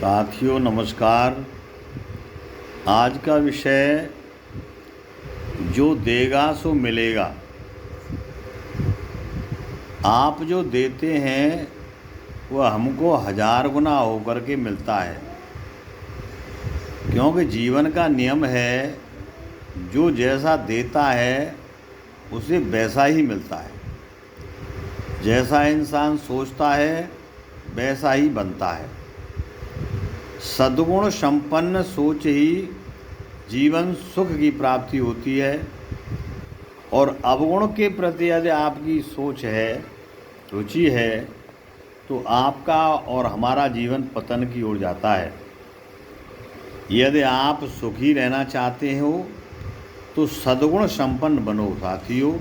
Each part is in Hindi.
साथियों नमस्कार। आज का विषय जो देगा सो मिलेगा। आप जो देते हैं वह हमको 1000 गुना होकर के मिलता है, क्योंकि जीवन का नियम है जो जैसा देता है उसे वैसा ही मिलता है। जैसा इंसान सोचता है वैसा ही बनता है। सद्गुण संपन्न सोच ही जीवन सुख की प्राप्ति होती है, और अवगुण के प्रति यदि आपकी सोच है, रुचि है, तो आपका और हमारा जीवन पतन की ओर जाता है। यदि आप सुखी रहना चाहते हो तो सद्गुण संपन्न बनो साथियों।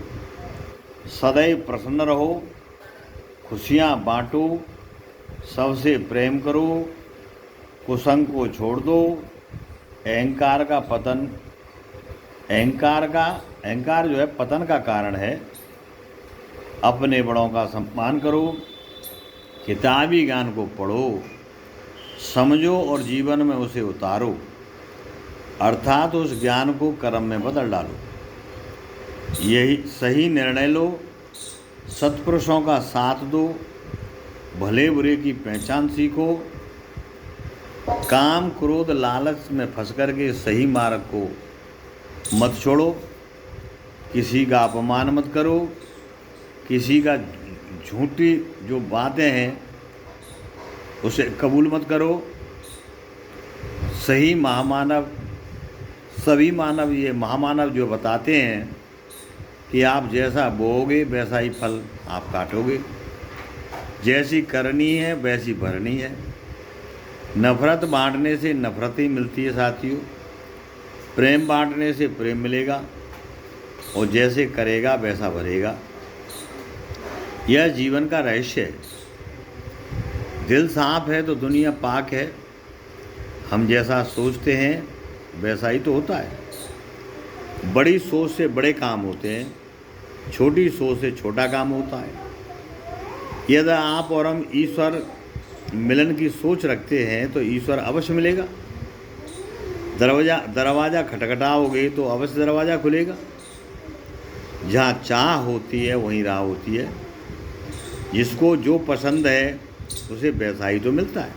सदैव प्रसन्न रहो, खुशियाँ बांटो, सबसे प्रेम करो, कुसंग को छोड़ दो। अहंकार जो है पतन का कारण है। अपने बड़ों का सम्मान करो, किताबी ज्ञान को पढ़ो, समझो और जीवन में उसे उतारो, अर्थात उस ज्ञान को कर्म में बदल डालो। यही सही निर्णय लो, सत्पुरुषों का साथ दो, भले बुरे की पहचान सीखो, काम क्रोध लालच में फंस कर के सही मार्ग को मत छोड़ो, किसी का अपमान मत करो, किसी का झूठी जो बातें हैं उसे कबूल मत करो। सही सभी मानव ये महामानव जो बताते हैं कि आप जैसा बोओगे वैसा ही फल आप काटोगे, जैसी करनी है वैसी भरनी है। नफ़रत बांटने से नफ़रत ही मिलती है साथियों, प्रेम बांटने से प्रेम मिलेगा, और जैसे करेगा वैसा भरेगा। यह जीवन का रहस्य है। दिल साफ है तो दुनिया पाक है। हम जैसा सोचते हैं वैसा ही तो होता है। बड़ी सोच से बड़े काम होते हैं, छोटी सोच से छोटा काम होता है। यदि आप और हम ईश्वर मिलन की सोच रखते हैं तो ईश्वर अवश्य मिलेगा। दरवाज़ा खटखटाओगे तो अवश्य दरवाज़ा खुलेगा। जहाँ चाह होती है वहीं राह होती है। जिसको जो पसंद है उसे वैसा ही तो मिलता है।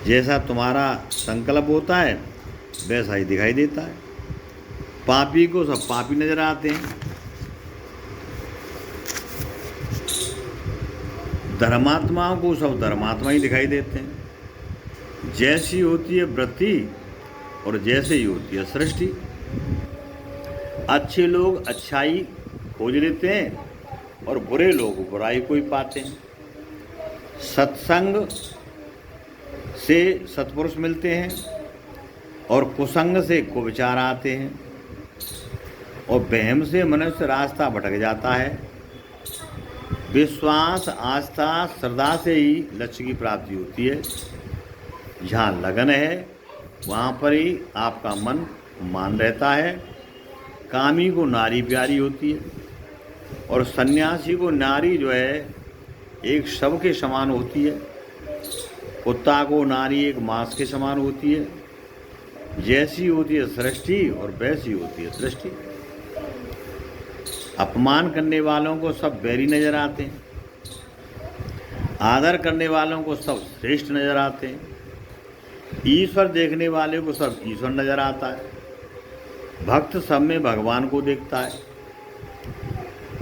जैसा तुम्हारा संकल्प होता है वैसा ही दिखाई देता है। पापी को सब पापी नजर आते हैं, धर्मात्माओं को सब धर्मात्मा ही दिखाई देते हैं। जैसी होती है वृत्ति और जैसे ही होती है सृष्टि। अच्छे लोग अच्छाई खोज लेते हैं और बुरे लोग बुराई को ही पाते हैं। सत्संग से सत्पुरुष मिलते हैं और कुसंग से कुविचार आते हैं, और वहम से मनुष्य रास्ता भटक जाता है। विश्वास, आस्था, श्रद्धा से ही लक्ष्य की प्राप्ति होती है। जहाँ लगन है वहाँ पर ही आपका मन मान रहता है। कामी को नारी प्यारी होती है, और सन्यासी को नारी जो है एक शव के समान होती है। कुत्ता को नारी एक मांस के समान होती है। जैसी होती है सृष्टि और वैसी होती है सृष्टि। अपमान करने वालों को सब बैरी नजर आते हैं, आदर करने वालों को सब श्रेष्ठ नजर आते हैं। ईश्वर देखने वाले को सब ईश्वर नजर आता है। भक्त सब में भगवान को देखता है।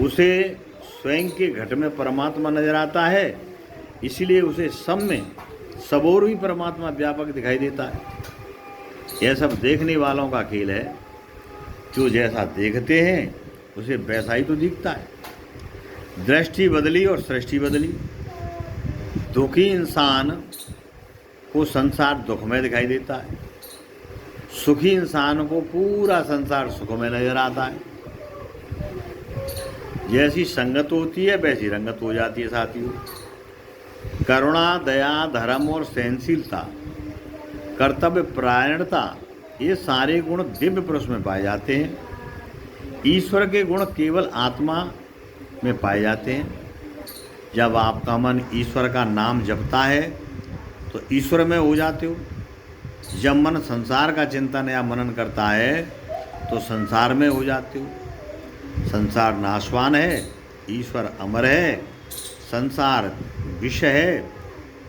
उसे स्वयं के घट में परमात्मा नजर आता है, इसलिए उसे सब में सबोर ही परमात्मा व्यापक दिखाई देता है। यह सब देखने वालों का खेल है। जो जैसा देखते हैं उसे वैसा ही तो दिखता है। दृष्टि बदली और सृष्टि बदली। दुखी इंसान को संसार दुख में दिखाई देता है, सुखी इंसान को पूरा संसार सुख में नजर आता है। जैसी संगत होती है वैसी रंगत हो जाती है साथियों। करुणा, दया, धर्म और सहनशीलता, कर्तव्य परायणता, ये सारे गुण दिव्य पुरुष में पाए जाते हैं। ईश्वर के गुण केवल आत्मा में पाए जाते हैं। जब आपका मन ईश्वर का नाम जपता है तो ईश्वर में हो जाते हो। जब मन संसार का चिंतन या मनन करता है तो संसार में हो जाते हो। संसार नाशवान है, ईश्वर अमर है। संसार विष है,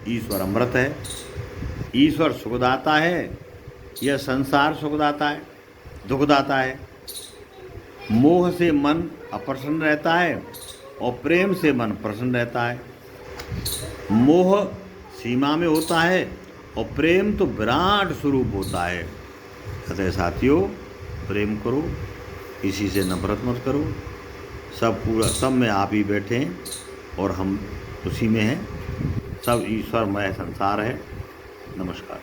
ईश्वर अमृत है। ईश्वर सुखदाता है, यह संसार सुखदाता है, दुखदाता है। मोह से मन अप्रसन्न रहता है और प्रेम से मन प्रसन्न रहता है। मोह सीमा में होता है और प्रेम तो विराट स्वरूप होता है। अतः साथियों, प्रेम करो, किसी से नफरत मत करो। सब में आप ही बैठे हैं और हम उसी में हैं। सब ईश्वरमय संसार है। नमस्कार।